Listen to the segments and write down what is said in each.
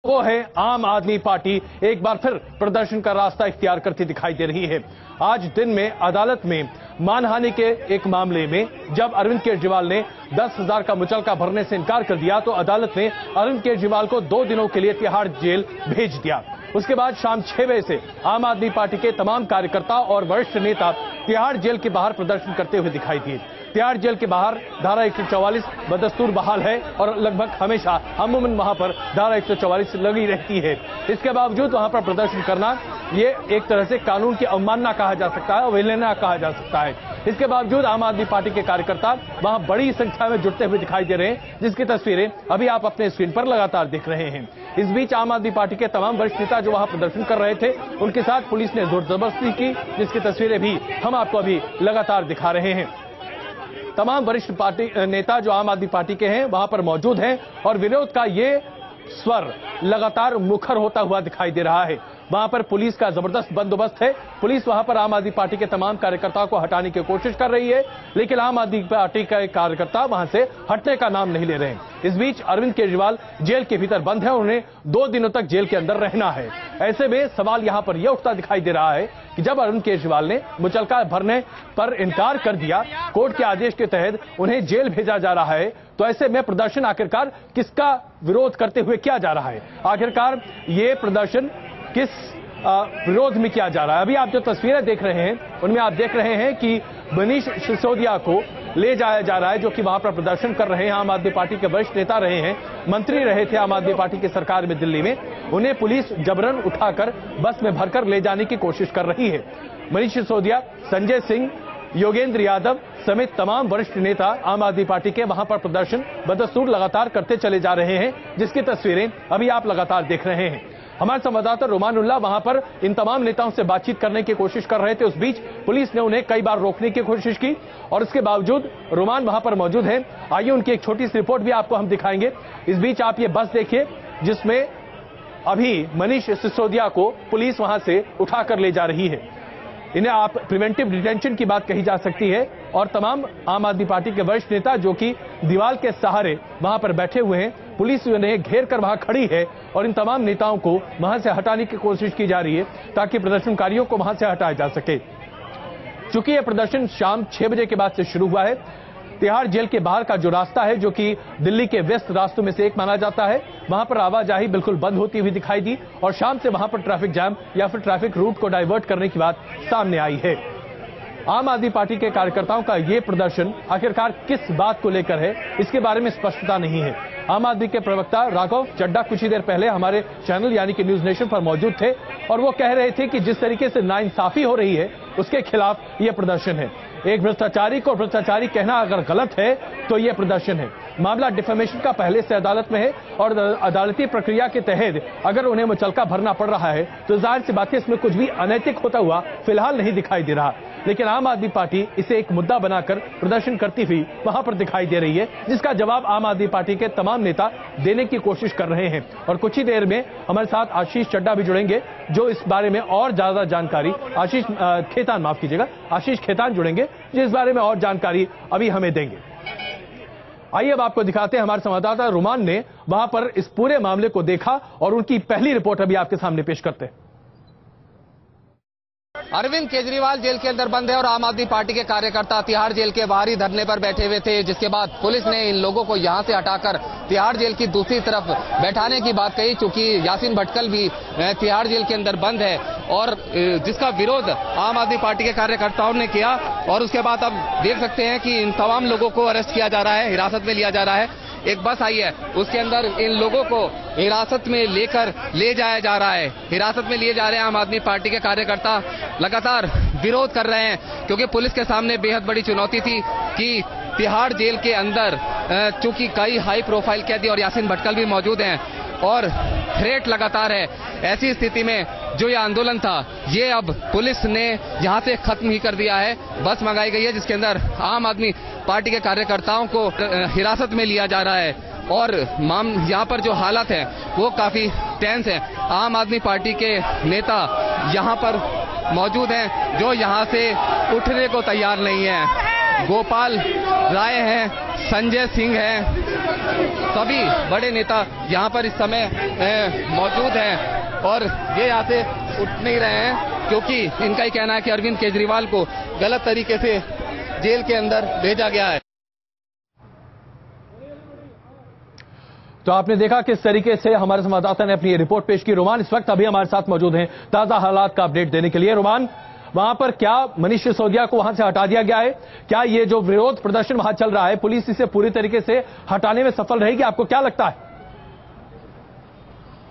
वो है आम आदमी पार्टी एक बार फिर प्रदर्शन का रास्ता इख्तियार करती दिखाई दे रही है। आज दिन में अदालत में मानहानि के एक मामले में जब अरविंद केजरीवाल ने 10,000 का मुचलका भरने से इनकार कर दिया तो अदालत ने अरविंद केजरीवाल को 2 दिनों के लिए तिहाड़ जेल भेज दिया। उसके बाद शाम 6 बजे से आम आदमी पार्टी के तमाम कार्यकर्ता और वरिष्ठ नेता तिहाड़ जेल के बाहर प्रदर्शन करते हुए दिखाई दिए। तिहाड़ जेल के बाहर धारा 144 बदस्तूर बहाल है और लगभग हमेशा अमूमन वहां पर धारा 144 लगी रहती है। इसके बावजूद वहां पर प्रदर्शन करना ये एक तरह से कानून की अवमानना कहा जा सकता है, अवहेलना कहा जा सकता है। इसके बावजूद आम आदमी पार्टी के कार्यकर्ता वहां बड़ी संख्या में जुटते हुए दिखाई दे रहे हैं, जिसकी तस्वीरें अभी आप अपने स्क्रीन पर लगातार देख रहे हैं। इस बीच आम आदमी पार्टी के तमाम वरिष्ठ नेता जो वहां प्रदर्शन कर रहे थे, उनके साथ पुलिस ने जोर जबरदस्ती की, जिसकी तस्वीरें भी हम आपको अभी लगातार दिखा रहे हैं। तमाम वरिष्ठ पार्टी नेता जो आम आदमी पार्टी के हैं वहां पर मौजूद हैं और विरोध का ये स्वर लगातार मुखर होता हुआ दिखाई दे रहा है। वहां पर पुलिस का जबरदस्त बंदोबस्त है। पुलिस वहां पर आम आदमी पार्टी के तमाम कार्यकर्ताओं को हटाने की कोशिश कर रही है, लेकिन आम आदमी पार्टी के कार्यकर्ता वहां से हटने का नाम नहीं ले रहे हैं। इस बीच अरविंद केजरीवाल जेल के भीतर बंद है, उन्हें 2 दिनों तक जेल के अंदर रहना है। ऐसे में सवाल यहां पर यह उठता दिखाई दे रहा है कि जब अरविंद केजरीवाल ने मुचलका भरने पर इनकार कर दिया, कोर्ट के आदेश के तहत उन्हें जेल भेजा जा रहा है, तो ऐसे में प्रदर्शन आखिरकार किसका विरोध करते हुए किया जा रहा है? आखिरकार ये प्रदर्शन किस विरोध में किया जा रहा है? अभी आप जो तस्वीरें देख रहे हैं उनमें आप देख रहे हैं कि मनीष सिसोदिया को ले जाया जा रहा है, जो कि वहां पर प्रदर्शन कर रहे हैं। आम आदमी पार्टी के वरिष्ठ नेता रहे हैं, मंत्री रहे थे आम आदमी पार्टी की सरकार में दिल्ली में। उन्हें पुलिस जबरन उठाकर बस में भरकर ले जाने की कोशिश कर रही है। मनीष सिसोदिया, संजय सिंह, योगेंद्र यादव समेत तमाम वरिष्ठ नेता आम आदमी पार्टी के वहां पर प्रदर्शन बदस्तूर लगातार करते चले जा रहे हैं, जिसकी तस्वीरें अभी आप लगातार देख रहे हैं। हमारे संवाददाता रोमानुल्लाह वहां पर इन तमाम नेताओं से बातचीत करने की कोशिश कर रहे थे। उस बीच पुलिस ने उन्हें कई बार रोकने की कोशिश की और इसके बावजूद रोमान वहां पर मौजूद हैं। आइए उनकी एक छोटी सी रिपोर्ट भी आपको हम दिखाएंगे। इस बीच आप ये बस देखिए जिसमें अभी मनीष सिसोदिया को पुलिस वहां से उठाकर ले जा रही है। इन्हें आप प्रिवेंटिव डिटेंशन की बात कही जा सकती है और तमाम आम आदमी पार्टी के वरिष्ठ नेता जो कि दीवार के सहारे वहां पर बैठे हुए हैं, पुलिस उन्हें घेर कर वहां खड़ी है और इन तमाम नेताओं को वहां से हटाने की कोशिश की जा रही है ताकि प्रदर्शनकारियों को वहां से हटाया जा सके। चूंकि यह प्रदर्शन शाम 6 बजे के बाद से शुरू हुआ है, तिहाड़ जेल के बाहर का जो रास्ता है, जो कि दिल्ली के व्यस्त रास्तों में से एक माना जाता है, वहां पर आवाजाही बिल्कुल बंद होती हुई दिखाई दी और शाम से वहां पर ट्रैफिक जाम या फिर ट्रैफिक रूट को डाइवर्ट करने की बात सामने आई है। आम आदमी पार्टी के कार्यकर्ताओं का यह प्रदर्शन आखिरकार किस बात को लेकर है, इसके बारे में स्पष्टता नहीं है। आम आदमी के प्रवक्ता राघव चड्ढा कुछ ही देर पहले हमारे चैनल यानी कि न्यूज नेशन पर मौजूद थे और वो कह रहे थे कि जिस तरीके से नाइंसाफी हो रही है उसके खिलाफ यह प्रदर्शन है। एक भ्रष्टाचारी को भ्रष्टाचारी कहना अगर गलत है तो यह प्रदर्शन है। मामला डिफेमेशन का पहले से अदालत में है और अदालती प्रक्रिया के तहत अगर उन्हें मुचलका भरना पड़ रहा है तो जाहिर सी बात है इसमें कुछ भी अनैतिक होता हुआ फिलहाल नहीं दिखाई दे रहा। लेकिन आम आदमी पार्टी इसे एक मुद्दा बनाकर प्रदर्शन करती हुई वहां पर दिखाई दे रही है, जिसका जवाब आम आदमी पार्टी के तमाम नेता देने की कोशिश कर रहे हैं। और कुछ ही देर में हमारे साथ आशीष चड्ढा भी जुड़ेंगे जो इस बारे में और ज्यादा जानकारी, आशीष खेतान जुड़ेंगे जो इस बारे में और जानकारी अभी हमें देंगे। आइए अब आपको दिखाते हैं, हमारे संवाददाता रुमान ने वहां पर इस पूरे मामले को देखा और उनकी पहली रिपोर्ट अभी आपके सामने पेश करते हैं। अरविंद केजरीवाल जेल के अंदर बंद है और आम आदमी पार्टी के कार्यकर्ता तिहाड़ जेल के बाहरी धरने पर बैठे हुए थे, जिसके बाद पुलिस ने इन लोगों को यहां से हटाकर तिहाड़ जेल की दूसरी तरफ बैठाने की बात कही, क्योंकि यासीन भटकल भी तिहाड़ जेल के अंदर बंद है और जिसका विरोध आम आदमी पार्टी के कार्यकर्ताओं ने किया। और उसके बाद अब देख सकते हैं कि इन तमाम लोगों को अरेस्ट किया जा रहा है, हिरासत में लिया जा रहा है। एक बस आई है, उसके अंदर इन लोगों को हिरासत में लेकर ले जाया जा रहा है। हिरासत में लिए जा रहे हैं। आम आदमी पार्टी के कार्यकर्ता लगातार विरोध कर रहे हैं, क्योंकि पुलिस के सामने बेहद बड़ी चुनौती थी कि तिहाड़ जेल के अंदर चूंकि कई हाई प्रोफाइल कैदी और यासीन भटकल भी मौजूद हैं और थ्रेट लगातार है। ऐसी स्थिति में जो ये आंदोलन था ये अब पुलिस ने यहां से खत्म ही कर दिया है। बस मंगाई गई है जिसके अंदर आम आदमी पार्टी के कार्यकर्ताओं को हिरासत में लिया जा रहा है और यहाँ पर जो हालात है वो काफी टेंस है। आम आदमी पार्टी के नेता यहाँ पर मौजूद हैं जो यहाँ से उठने को तैयार नहीं है। गोपाल राय हैं, संजय सिंह हैं, सभी बड़े नेता यहाँ पर इस समय मौजूद हैं और ये यहाँ से उठ नहीं रहे हैं क्योंकि इनका ही कहना है कि अरविंद केजरीवाल को गलत तरीके से जेल के अंदर भेजा गया है। तो आपने देखा किस तरीके से हमारे संवाददाता ने अपनी रिपोर्ट पेश की। रोमान इस वक्त अभी हमारे साथ मौजूद हैं ताजा हालात का अपडेट देने के लिए। रोमान, वहां पर क्या मनीष सिसोदिया को वहां से हटा दिया गया है? क्या ये जो विरोध प्रदर्शन वहां चल रहा है, पुलिस इसे पूरी तरीके से हटाने में सफल रहेगी? आपको क्या लगता है?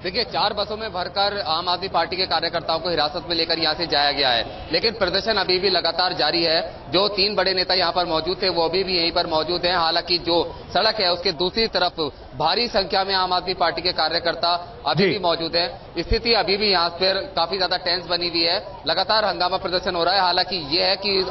देखिए, 4 बसों में भरकर आम आदमी पार्टी के कार्यकर्ताओं को हिरासत में लेकर यहां से जाया गया है, लेकिन प्रदर्शन अभी भी लगातार जारी है। जो 3 बड़े नेता यहां पर मौजूद थे वो अभी भी यहीं पर मौजूद हैं। हालांकि जो सड़क है उसके दूसरी तरफ भारी संख्या में आम आदमी पार्टी के कार्यकर्ता अभी भी मौजूद हैं। स्थिति अभी भी यहां पर काफी ज्यादा टेंस बनी हुई है। लगातार हंगामा प्रदर्शन हो रहा है। हालांकि ये है कि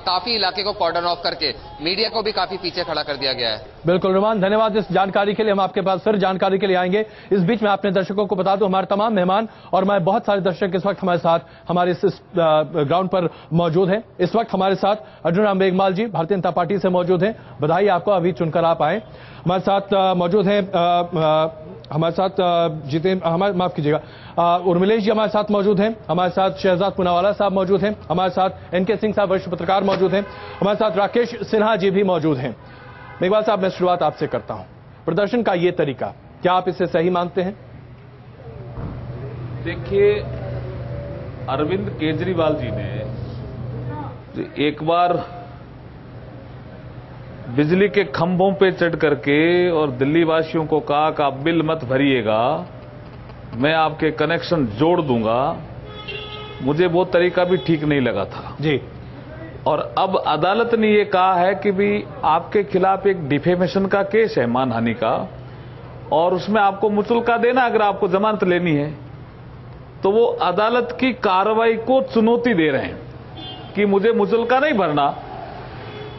काफी इलाके को कॉर्डन ऑफ करके मीडिया को भी काफी पीछे खड़ा कर दिया गया है। बिल्कुल रोमान, धन्यवाद इस जानकारी के लिए। हम आपके पास फिर जानकारी के लिए आएंगे। इस बीच में आपने दर्शकों को बता दूं, हमारे तमाम मेहमान और मैं बहुत सारे दर्शक इस वक्त हमारे साथ हमारे इस ग्राउंड पर मौजूद हैं। इस वक्त हमारे साथ अर्जुन राम मेघवाल जी भारतीय जनता पार्टी से मौजूद हैं। बधाई आपको, अभी चुनकर आप आए। हमारे साथ मौजूद हैं हमारे साथ माफ कीजिएगा उर्मिलेश जी हमारे साथ मौजूद हैं। हमारे साथ शहजाद पूनावाला साहब मौजूद हैं। हमारे साथ एनके सिंह साहब वरिष्ठ पत्रकार मौजूद हैं। हमारे साथ राकेश सिन्हा जी भी मौजूद हैं। मेघवाल साहब, मैं शुरुआत आपसे करता हूं। प्रदर्शन का ये तरीका, क्या आप इसे सही मानते हैं? देखिए, अरविंद केजरीवाल जी ने एक बार बिजली के खंभों पे चढ़ करके और दिल्ली वासियों को कहा कि आप बिल मत भरिएगा, मैं आपके कनेक्शन जोड़ दूंगा, मुझे वो तरीका भी ठीक नहीं लगा था जी। और अब अदालत ने ये कहा है कि भी आपके खिलाफ एक डिफेमेशन का केस है, मानहानि का, और उसमें आपको मुचलका देना अगर आपको जमानत लेनी है। तो वो अदालत की कार्रवाई को चुनौती दे रहे हैं कि मुझे मुचलका नहीं भरना।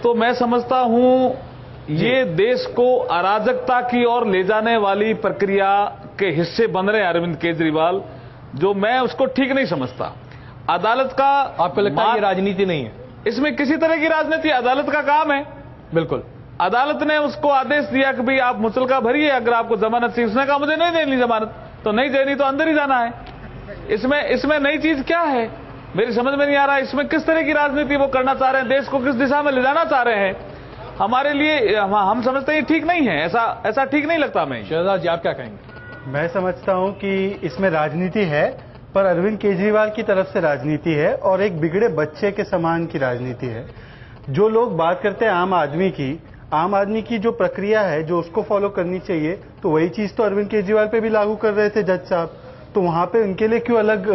तो मैं समझता हूं ये देश को अराजकता की ओर ले जाने वाली प्रक्रिया के हिस्से बन रहे हैं अरविंद केजरीवाल, जो मैं उसको ठीक नहीं समझता। अदालत का आपको लगता है ये राजनीति नहीं है? इसमें किसी तरह की राजनीति, अदालत का काम है। बिल्कुल, अदालत ने उसको आदेश दिया कि भाई आप मुचलका भरिए अगर आपको जमानत चाहिए। उसने कहा मुझे नहीं देनी जमानत, तो नहीं देनी तो अंदर ही जाना है। इसमें नई चीज क्या है, मेरी समझ में नहीं आ रहा। इसमें किस तरह की राजनीति वो करना चाह रहे हैं, देश को किस दिशा में ले जाना चाह रहे हैं? हमारे लिए हम समझते हैं ठीक नहीं है, ऐसा ठीक नहीं लगता। मैं शहजाद जी, आप क्या कहेंगे? मैं समझता हूं कि इसमें राजनीति है, पर अरविंद केजरीवाल की तरफ से राजनीति है और एक बिगड़े बच्चे के समान की राजनीति है। जो लोग बात करते हैं आम आदमी की जो प्रक्रिया है, जो उसको फॉलो करनी चाहिए, तो वही चीज तो अरविंद केजरीवाल पे भी लागू कर रहे थे जज साहब। तो वहां पे उनके लिए क्यों अलग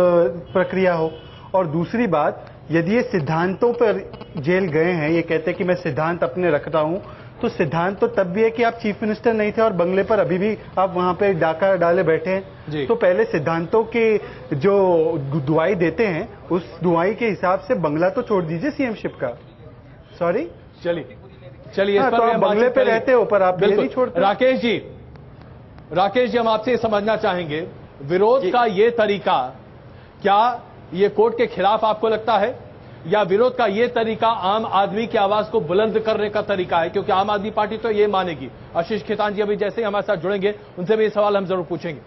प्रक्रिया हो? और दूसरी बात, यदि ये सिद्धांतों पर जेल गए हैं, ये कहते हैं कि मैं सिद्धांत अपने रखता हूं, तो सिद्धांत तो तब भी है कि आप चीफ मिनिस्टर नहीं थे और बंगले पर अभी भी आप वहां पे डाका डाले बैठे हैं। तो पहले सिद्धांतों की जो दुआई देते हैं, उस दुआई के हिसाब से बंगला तो छोड़ दीजिए सीएमशिप का। सॉरी, चलिए तो आप बंगले पे रहते हो पर आप ये नहीं छोड़ते। राकेश जी, हम आपसे समझना चाहेंगे, विरोध का ये तरीका क्या ये कोर्ट के खिलाफ आपको लगता है, या विरोध का ये तरीका आम आदमी की आवाज को बुलंद करने का तरीका है? क्योंकि आम आदमी पार्टी तो ये मानेगी। आशीष खेतान जी अभी जैसे ही हमारे साथ जुड़ेंगे, उनसे भी ये सवाल हम जरूर पूछेंगे।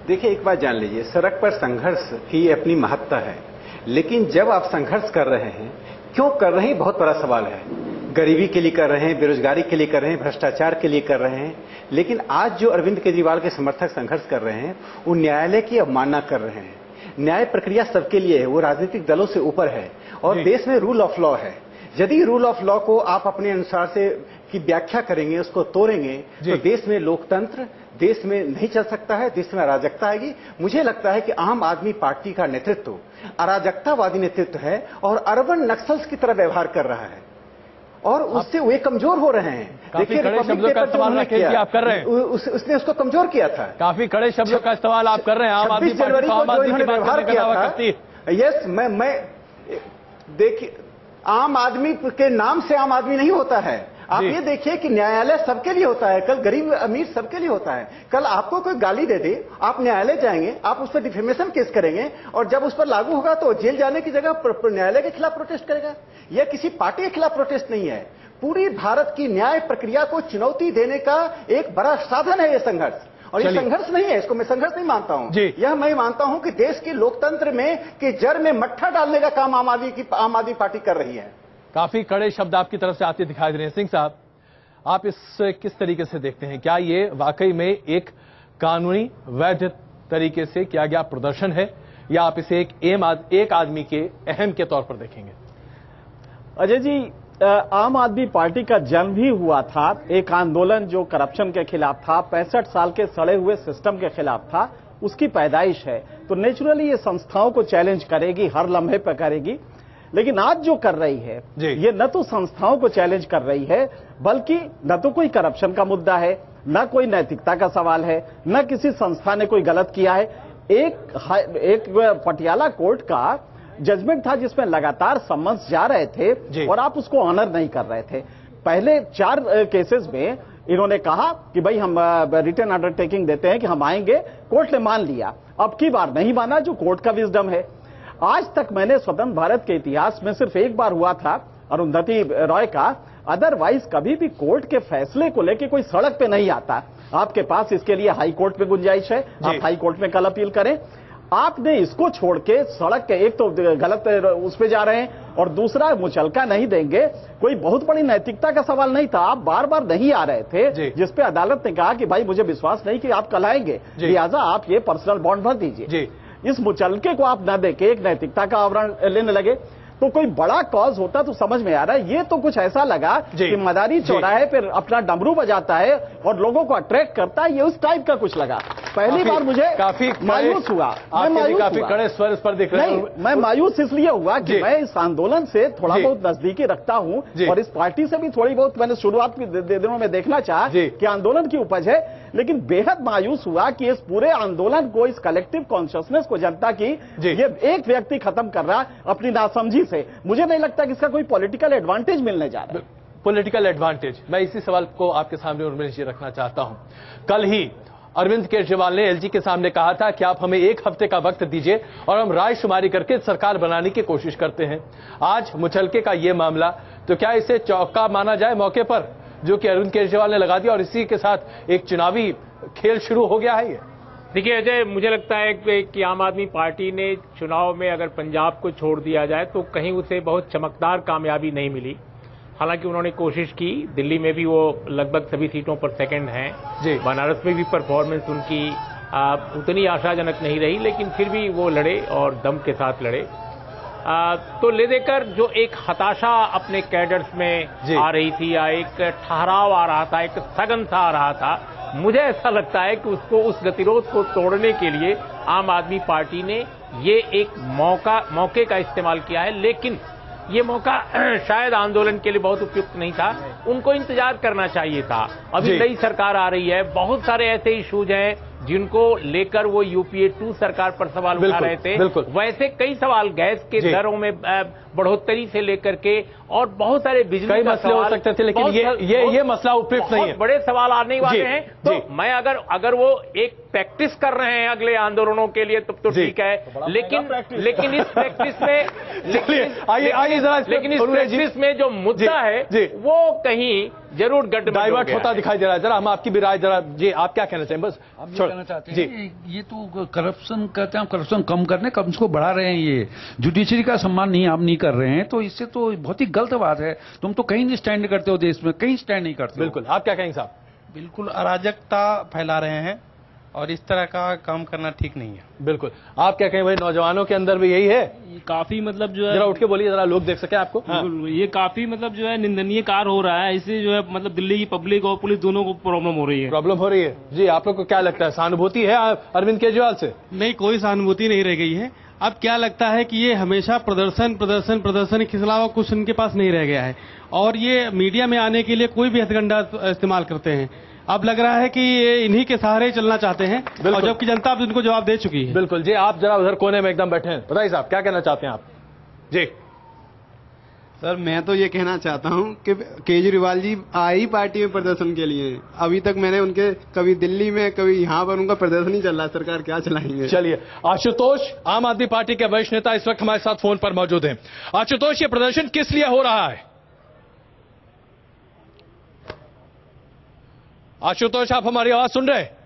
देखिए, एक बात जान लीजिए, सड़क पर संघर्ष की अपनी महत्ता है, लेकिन जब आप संघर्ष कर रहे हैं, क्यों कर रहे हैं, बहुत बड़ा सवाल है। गरीबी के लिए कर रहे हैं, बेरोजगारी के लिए कर रहे हैं, भ्रष्टाचार के लिए कर रहे हैं। लेकिन आज जो अरविंद केजरीवाल के समर्थक संघर्ष कर रहे हैं, वो न्यायालय की अवमानना कर रहे हैं। न्याय प्रक्रिया सबके लिए है, वो राजनीतिक दलों से ऊपर है और देश में रूल ऑफ लॉ है। यदि रूल ऑफ लॉ को आप अपने अनुसार से की व्याख्या करेंगे, उसको तोड़ेंगे, तो देश में लोकतंत्र देश में नहीं चल सकता है, देश में अराजकता आएगी। मुझे लगता है कि आम आदमी पार्टी का नेतृत्व अराजकतावादी नेतृत्व है और अर्बन नक्सल्स की तरह व्यवहार कर रहा है और उससे वे कमजोर हो रहे हैं। देखिए, कड़े शब्दों का इस्तेमाल आप कर रहे हैं, उसने उसको कमजोर किया था। काफी कड़े शब्दों का इस्तेमाल आप कर रहे हैं। आम आदमी पार्टी व्यवहार किया था। यस, मैं देखिए, आम आदमी के नाम से आम आदमी नहीं होता है। आप जी। ये देखिए कि न्यायालय सबके लिए होता है, कल गरीब अमीर सबके लिए होता है। कल आपको कोई गाली दे दे, आप न्यायालय जाएंगे, आप उस पर डिफेमेशन केस करेंगे और जब उस पर लागू होगा तो जेल जाने की जगह न्यायालय के खिलाफ प्रोटेस्ट करेगा। यह किसी पार्टी के खिलाफ प्रोटेस्ट नहीं है, पूरी भारत की न्याय प्रक्रिया को चुनौती देने का एक बड़ा साधन है ये संघर्ष। और ये संघर्ष नहीं है, इसको मैं संघर्ष नहीं मानता हूं, यह मैं मानता हूं कि देश के लोकतंत्र में कि जड़ में मट्ठा डालने का काम आम आदमी पार्टी कर रही है। काफी कड़े शब्द आपकी तरफ से आते दिखाई दे रहे हैं। सिंह साहब, आप इससे किस तरीके से देखते हैं? क्या ये वाकई में एक कानूनी वैध तरीके से किया गया प्रदर्शन है या आप इसे एक आदमी के अहम के तौर पर देखेंगे? अजय जी, आम आदमी पार्टी का जन्म ही हुआ था एक आंदोलन जो करप्शन के खिलाफ था, 65 साल के सड़े हुए सिस्टम के खिलाफ था, उसकी पैदाइश है। तो नेचुरली ये संस्थाओं को चैलेंज करेगी, हर लम्हे पर करेगी। लेकिन आज जो कर रही है ये न तो संस्थाओं को चैलेंज कर रही है, बल्कि न तो कोई करप्शन का मुद्दा है, न कोई नैतिकता का सवाल है, न किसी संस्था ने कोई गलत किया है। एक पटियाला कोर्ट का जजमेंट था जिसमें लगातार समन्स जा रहे थे और आप उसको ऑनर नहीं कर रहे थे। पहले 4 केसेस में इन्होंने कहा कि भाई हम रिटर्न अंडरटेकिंग देते हैं कि हम आएंगे, कोर्ट ने मान लिया। अब की बार नहीं माना, जो कोर्ट का विजडम है। आज तक मैंने स्वतंत्र भारत के इतिहास में सिर्फ एक बार हुआ था अरुंधति रॉय का, अदरवाइज कभी भी कोर्ट के फैसले को लेकर कोई सड़क पे नहीं आता। आपके पास इसके लिए हाई कोर्ट में गुंजाइश है, आप हाई कोर्ट में कल अपील करें। आपने इसको छोड़ के सड़क के एक तो गलत उस पे जा रहे हैं और दूसरा मुचलका नहीं देंगे। कोई बहुत बड़ी नैतिकता का सवाल नहीं था, आप बार बार नहीं आ रहे थे, जिसपे अदालत ने कहा कि भाई मुझे विश्वास नहीं कि आप कल आएंगे, लिहाजा आप ये पर्सनल बॉन्ड भर दीजिए। इस मुचलके को आप न देके एक नैतिकता का आवरण लेने लगे। तो कोई बड़ा कॉज होता तो समझ में आ रहा है, ये तो कुछ ऐसा लगा कि मदारी चौराहे पर अपना डमरू बजाता है और लोगों को अट्रैक्ट करता है, ये उस टाइप का कुछ लगा। पहली बार मुझे काफी मायूस हुआ, काफी कड़े स्वर इस पर दिख रहे हैं। मैं मायूस इसलिए हुआ कि मैं इस आंदोलन से थोड़ा बहुत नजदीकी रखता हूं और इस पार्टी से भी थोड़ी बहुत मैंने शुरुआत के दिनों में देखना चाहा कि आंदोलन की उपज है। लेकिन बेहद मायूस हुआ कि इस पूरे आंदोलन को, इस कलेक्टिव कॉन्शियसनेस को जनता की ये एक व्यक्ति खत्म कर रहा अपनी नासमझी से। मुझे नहीं लगता कि इसका कोई पॉलिटिकल एडवांटेज मिलने जा रहा है। पॉलिटिकल एडवांटेज, मैं इसी सवाल को आपके सामने उर्मिला जी रखना चाहता हूं। कल ही अरविंद केजरीवाल ने एलजी के सामने कहा था कि आप हमें 1 हफ्ते का वक्त दीजिए और हम रायशुमारी करके सरकार बनाने की कोशिश करते हैं। आज मुचलके का ये मामला, तो क्या इसे चौका माना जाए मौके पर जो कि अरविंद केजरीवाल ने लगा दिया और इसी के साथ एक चुनावी खेल शुरू हो गया है? ये देखिए अजय, मुझे लगता है कि आम आदमी पार्टी ने चुनाव में अगर पंजाब को छोड़ दिया जाए तो कहीं उसे बहुत चमकदार कामयाबी नहीं मिली। हालांकि उन्होंने कोशिश की, दिल्ली में भी वो लगभग सभी सीटों पर सेकंड हैं, बनारस में भी परफॉर्मेंस उनकी उतनी आशाजनक नहीं रही, लेकिन फिर भी वो लड़े और दम के साथ लड़े। तो ले देकर जो एक हताशा अपने कैडर्स में आ रही थी या एक ठहराव आ रहा था, एक सघन सा आ रहा था, मुझे ऐसा लगता है कि उसको, उस गतिरोध को तोड़ने के लिए आम आदमी पार्टी ने ये एक मौके का इस्तेमाल किया है। लेकिन ये मौका शायद आंदोलन के लिए बहुत उपयुक्त नहीं था, उनको इंतजार करना चाहिए था। अभी नई सरकार आ रही है, बहुत सारे ऐसे इश्यूज हैं जिनको लेकर वो यूपीए 2 सरकार पर सवाल उठा रहे थे। वैसे कई सवाल, गैस के दरों में बढ़ोतरी से लेकर के और बहुत सारे बिजली का मसले हो सकते थे, लेकिन ये मसला उपयुक्त नहीं है। बड़े सवाल आने वाले हैं। तो मैं अगर वो एक प्रैक्टिस कर रहे हैं अगले आंदोलनों के लिए तब तो ठीक है, लेकिन इस प्रैक्टिस में जो मुद्दा है वो कहीं जरूर डाइवर्ट होता दिखाई दे रहा है। जरा हम आपकी भी राय, जरा जी आप क्या कहना चाहेंगे? बस कहना चाहते हैं ये तो करप्शन कहते हैं, करप्शन कम करने कम इसको बढ़ा रहे हैं। ये जुडिशरी का सम्मान नहीं आप नहीं कर रहे हैं, तो इससे तो बहुत ही गलत बात है। तुम तो कहीं नहीं स्टैंड करते हो, देश में कहीं स्टैंड नहीं करते। बिल्कुल, आप क्या कहेंगे साहब? बिल्कुल अराजकता फैला रहे हैं और इस तरह का काम करना ठीक नहीं है। बिल्कुल, आप क्या कहें भाई? नौजवानों के अंदर भी यही है? ये काफी मतलब जो है, जरा उठ के बोलिए, जरा लोग देख सके आपको। ये काफी मतलब जो है निंदनीय कार्य हो रहा है। इससे जो है मतलब दिल्ली की पब्लिक और पुलिस दोनों को प्रॉब्लम हो रही है। जी, आप लोग को क्या लगता है, सहानुभूति है अरविंद केजरीवाल से? नहीं, कोई सहानुभूति नहीं रह गई है। अब क्या लगता है कि ये हमेशा प्रदर्शन प्रदर्शन प्रदर्शन के अलावा कुछ उनके पास नहीं रह गया है और ये मीडिया में आने के लिए कोई भी हथकंडा इस्तेमाल करते हैं। अब लग रहा है कि ये इन्हीं के सहारे चलना चाहते हैं और जबकि जनता अब उनको जवाब दे चुकी है। बिल्कुल जी, आप जरा उधर कोने में एकदम बैठे हैं, बताइए साहब क्या कहना चाहते हैं आप? जी, सर मैं तो ये कहना चाहता हूँ कि केजरीवाल जी आई पार्टी में प्रदर्शन के लिए, अभी तक मैंने उनके कभी दिल्ली में कभी यहाँ पर उनका प्रदर्शन ही चल रहा है, सरकार क्या चलाएंगे। चलिए, आशुतोष आम आदमी पार्टी के वरिष्ठ नेता इस वक्त हमारे साथ फोन पर मौजूद हैं। आशुतोष, ये प्रदर्शन किस लिए हो रहा है? आशुतोष, आप हमारी आवाज सुन रहे हैं?